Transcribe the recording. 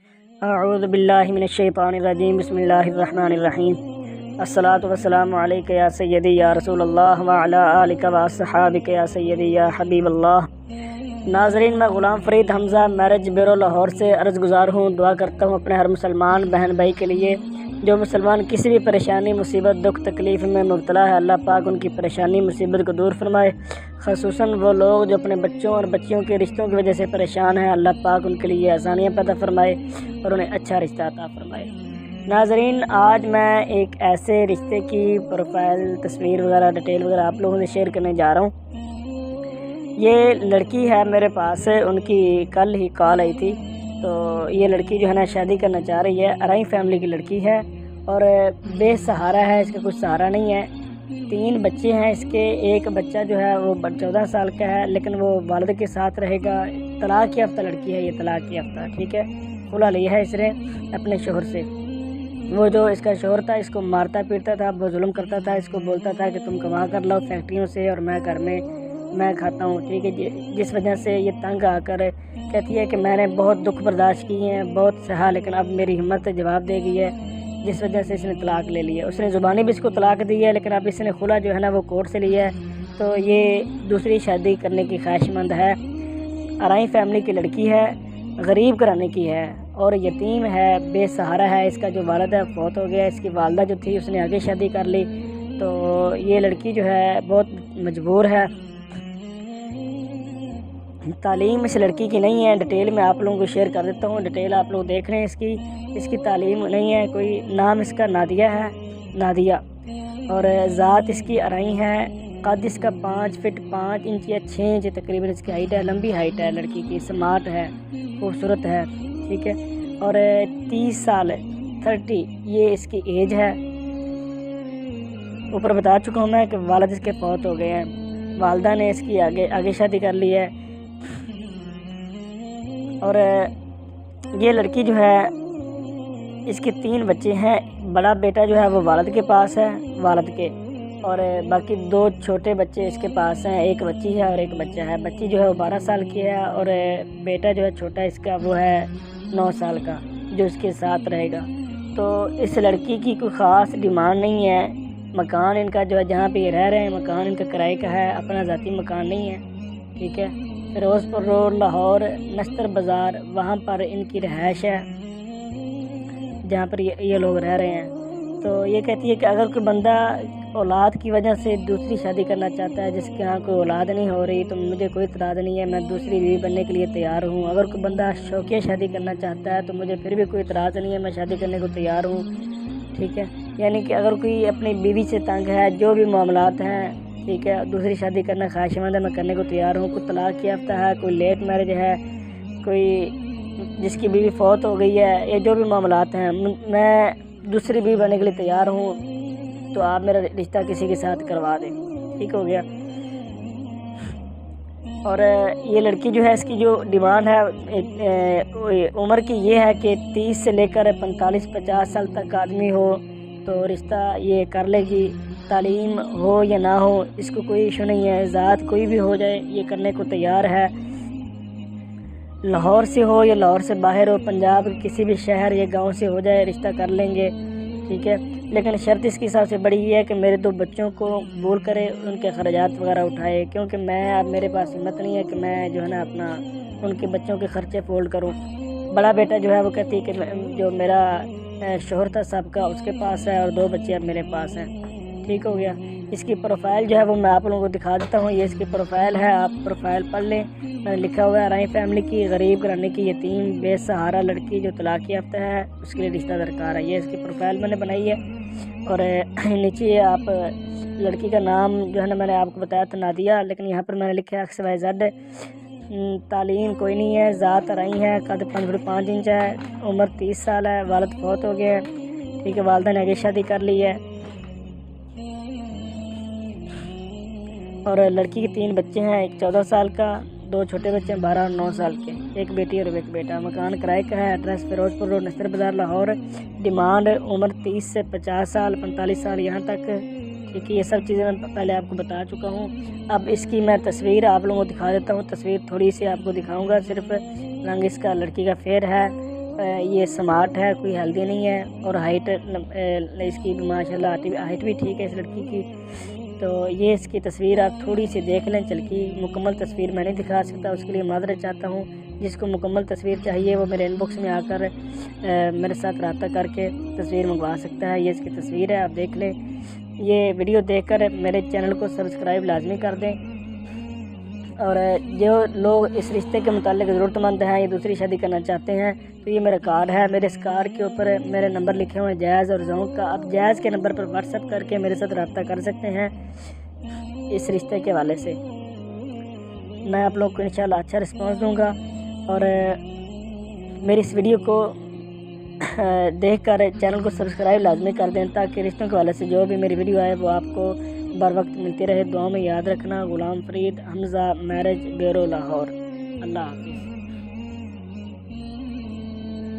اعوذ باللہ من الشیطان الرجیم، بسم اللہ الرحمن الرحیم۔ الصلاۃ والسلام علیک یا سیدی یا رسول اللہ وعلی آلک واصحابک یا سیدی یا حبیب اللہ۔ ناظرین، میں غلام فرید حمزہ میرج بیورو لاہور سے عرض گزار ہوں، دعا کرتا ہوں اپنے ہر مسلمان بہن بھائی کے لیے جو مسلمان کسی بھی پریشانی، مصیبت، دکھ، تکلیف میں مبتلا ہے، اللہ پاک ان کی پریشانی، مصیبت کو دور فرمائے۔ خصوصاً وہ لوگ جو اپنے بچوں اور بچیوں کے رشتوں کی وجہ سے پریشان ہیں، اللہ پاک ان کے لیے آسانیاں پیدا فرمائے اور انہیں اچھا رشتہ عطا فرمائے۔ ناظرین، آج میں ایک ایسے رشتے کی پروفائل، تصویر وغیرہ، ڈیٹیل وغیرہ آپ لوگوں سے شیئر کرنے جا رہا ہوں۔ یہ لڑکی ہے میرے پاس، ان کی کل ہی کال آئی تھی۔ تو یہ لڑکی جو ہے نا شادی کرنا چاہ رہی ہے، ارائی فیملی کی لڑکی ہے اور بے سہارا ہے، اس کا کچھ سہارا نہیں ہے۔ 3 بچے ہیں اس کے، ایک بچہ جو ہے وہ 14 سال کا ہے، لیکن وہ والد کے ساتھ رہے گا۔ طلاق یافتہ لڑکی ہے یہ، طلاق یافتہ، ٹھیک ہے۔ خلا لیا ہے اس نے اپنے شوہر سے۔ وہ جو اس کا شوہر تھا اس کو مارتا پیٹتا تھا، بہت ظلم کرتا تھا، اس کو بولتا تھا کہ تم کما کر لاؤ فیکٹریوں سے اور میں گھر میں میں کھاتا ہوں، ٹھیک ہے۔ جس وجہ سے یہ تنگ آ کر کہتی ہے کہ میں نے بہت دکھ برداشت کیے ہیں، بہت سہا، لیکن اب میری ہمت جواب دے گئی ہے، جس وجہ سے اس نے طلاق لے لی ہے۔ اس نے زبانی بھی اس کو طلاق دی ہے، لیکن اب اس نے خلا جو ہے نا وہ کورٹ سے لیا ہے، تو یہ دوسری شادی کرنے کی خواہش مند ہے۔ ارائی فیملی کی لڑکی ہے، غریب گھرانے کی ہے اور یتیم ہے، بے سہارا ہے۔ اس کا جو والد ہے فوت ہو گیا، اس کی والدہ جو تھی اس نے آگے شادی کر لی، تو یہ لڑکی جو ہے بہت مجبور ہے۔ تعلیم اس لڑکی کی نہیں ہے، ڈیٹیل میں آپ لوگوں کو شیئر کر دیتا ہوں، ڈیٹیل آپ لوگ دیکھ رہے ہیں۔ اس کی تعلیم نہیں ہے کوئی، نام اس کا نادیہ ہے، نادیہ، اور ذات اس کی ارائی ہے۔ قد اس کا 5 فٹ 5 انچ یا 6 انچ تقریباً اس کی ہائٹ ہے، لمبی ہائٹ ہے لڑکی کی، سمارٹ ہے، خوبصورت ہے، ٹھیک ہے۔ اور 30 سال 30 یہ اس کی ایج ہے۔ اوپر بتا چکا ہوں میں کہ والد اس کے فوت ہو گئے ہیں، والدہ نے اس کی آگے شادی کر لی ہے۔ اور یہ لڑکی جو ہے اس کے 3 بچے ہیں، بڑا بیٹا جو ہے وہ والد کے پاس ہے، والد کے، اور باقی 2 چھوٹے بچے اس کے پاس ہیں، ایک بچی ہے اور ایک بچہ ہے۔ بچی جو ہے وہ 12 سال کی ہے اور بیٹا جو ہے چھوٹا اس کا وہ ہے 9 سال کا، جو اس کے ساتھ رہے گا۔ تو اس لڑکی کی کوئی خاص ڈیمانڈ نہیں ہے۔ مکان ان کا جو ہے جہاں پہ یہ رہ رہے ہیں، مکان ان کا کرائے کا ہے، اپنا ذاتی مکان نہیں ہے، ٹھیک ہے۔ فیروز پور روڈ لاہور نستر بازار، وہاں پر ان کی رہائش ہے جہاں پر یہ لوگ رہ رہے ہیں۔ تو یہ کہتی ہے کہ اگر کوئی بندہ اولاد کی وجہ سے دوسری شادی کرنا چاہتا ہے، جس کے یہاں کوئی اولاد نہیں ہو رہی، تو مجھے کوئی اعتراض نہیں ہے، میں دوسری بیوی بننے کے لیے تیار ہوں۔ اگر کوئی بندہ شوقیہ شادی کرنا چاہتا ہے تو مجھے پھر بھی کوئی اعتراض نہیں ہے، میں شادی کرنے کو تیار ہوں، ٹھیک ہے۔ یعنی کہ اگر کوئی اپنی بیوی سے تنگ ہے، جو بھی معاملات ہیں، ٹھیک ہے، دوسری شادی کرنا خواہش مند ہے، میں کرنے کو تیار ہوں۔ کوئی طلاق یافتہ ہے، کوئی لیٹ میرج ہے، کوئی جس کی بیوی فوت ہو گئی ہے، یہ جو بھی معاملات ہیں، میں دوسری بیوی بننے کے لیے تیار ہوں، تو آپ میرا رشتہ کسی کے ساتھ کروا دیں، ٹھیک ہو گیا۔ اور یہ لڑکی جو ہے اس کی جو ڈیمانڈ ہے عمر کی یہ ہے کہ 30 سے لے کر 45-50 سال تک آدمی ہو تو رشتہ یہ کر لے گی۔ تعلیم ہو یا نہ ہو اس کو کوئی ایشو نہیں ہے، ذات کوئی بھی ہو جائے یہ کرنے کو تیار ہے۔ لاہور سے ہو یا لاہور سے باہر ہو، پنجاب کسی بھی شہر یا گاؤں سے ہو جائے، رشتہ کر لیں گے، ٹھیک ہے۔ لیکن شرط اس کی سب سے بڑی یہ ہے کہ میرے 2 بچوں کو قبول کرے، ان کے خراجات وغیرہ اٹھائے، کیونکہ اب میرے پاس ہمت نہیں ہے کہ میں جو ہے نا اپنا ان کے بچوں کے خرچے فولڈ کروں۔ بڑا بیٹا جو ہے وہ کہتی ہے کہ جو میرا شوہر تھا سابقہ اس کے پاس ہے اور 2 بچے اب میرے پاس ہیں، ٹھیک ہو گیا۔ اس کی پروفائل جو ہے وہ میں آپ لوگوں کو دکھا دیتا ہوں، یہ اس کی پروفائل ہے، آپ پروفائل پڑھ لیں۔ میں نے لکھا ہوا ہے ارائی فیملی کی غریب گھرانے کی یتیم بے سہارا لڑکی جو طلاق یافتہ ہے، اس کے لیے رشتہ درکار ہے۔ یہ اس کی پروفائل میں نے بنائی ہے۔ اور نیچے آپ لڑکی کا نام جو ہے نا میں نے آپ کو بتایا تھا نادیہ، لیکن یہاں پر میں نے لکھا ہے XYZ۔ تعلیم کوئی نہیں ہے، ذات ارائی ہے، قد 5 فٹ 5 انچ ہے، عمر 30 سال ہے، والد فوت ہو گئے ہیں، ٹھیک ہے، والدہ نے آگے شادی کر لی ہے۔ اور لڑکی کے 3 بچے ہیں، ایک 14 سال کا، 2 چھوٹے بچے ہیں 12 اور 9 سال کے، ایک بیٹی اور ایک بیٹا۔ مکان کرائے کا ہے، ایڈریس فیروز پور روڈ نستر بازار لاہور۔ ڈیمانڈ عمر 30 سے 50 سال 45 سال یہاں تک، ٹھیک ہے۔ یہ سب چیزیں میں پہلے آپ کو بتا چکا ہوں۔ اب اس کی میں تصویر آپ لوگوں کو دکھا دیتا ہوں، تصویر تھوڑی سی آپ کو دکھاؤں گا، صرف رنگ اس کا لڑکی کا فیر ہے یہ سمارٹ ہے، کوئی ہیلدی نہیں ہے، اور ہائٹ اس کی ماشاءاللہ ہائٹ بھی ٹھیک ہے اس لڑکی کی۔ تو یہ اس کی تصویر آپ تھوڑی سی دیکھ لیں چل کی، مکمل تصویر میں نہیں دکھا سکتا، اس کے لیے معذرت چاہتا ہوں۔ جس کو مکمل تصویر چاہیے وہ میرے ان باکس میں آ کر میرے ساتھ رابطہ کر کے تصویر منگوا سکتا ہے۔ یہ اس کی تصویر ہے، آپ دیکھ لیں۔ یہ ویڈیو دیکھ کر میرے چینل کو سبسکرائب لازمی کر دیں، اور جو لوگ اس رشتے کے متعلق ضرورت مند ہیں یا دوسری شادی کرنا چاہتے ہیں تو یہ میرا کارڈ ہے، میرے اس کارڈ کے اوپر میرے نمبر لکھے ہوئے ہیں جائز اور ذوق کا۔ آپ جائز کے نمبر پر واٹس ایپ کر کے میرے ساتھ رابطہ کر سکتے ہیں اس رشتے کے حوالے سے۔ میں آپ لوگوں کو انشاءاللہ اچھا رسپانس دوں گا، اور میری اس ویڈیو کو دیکھ کر چینل کو سبسکرائب لازمی کر دیں تاکہ رشتوں کے حوالے سے جو بھی میری ویڈیو آئے وہ آپ کو بر وقت ملتی رہے۔ دعاؤں میں یاد رکھنا۔ غلام فرید، حمزہ، میرج، بیورو، لاہور۔ اللہ حافظ۔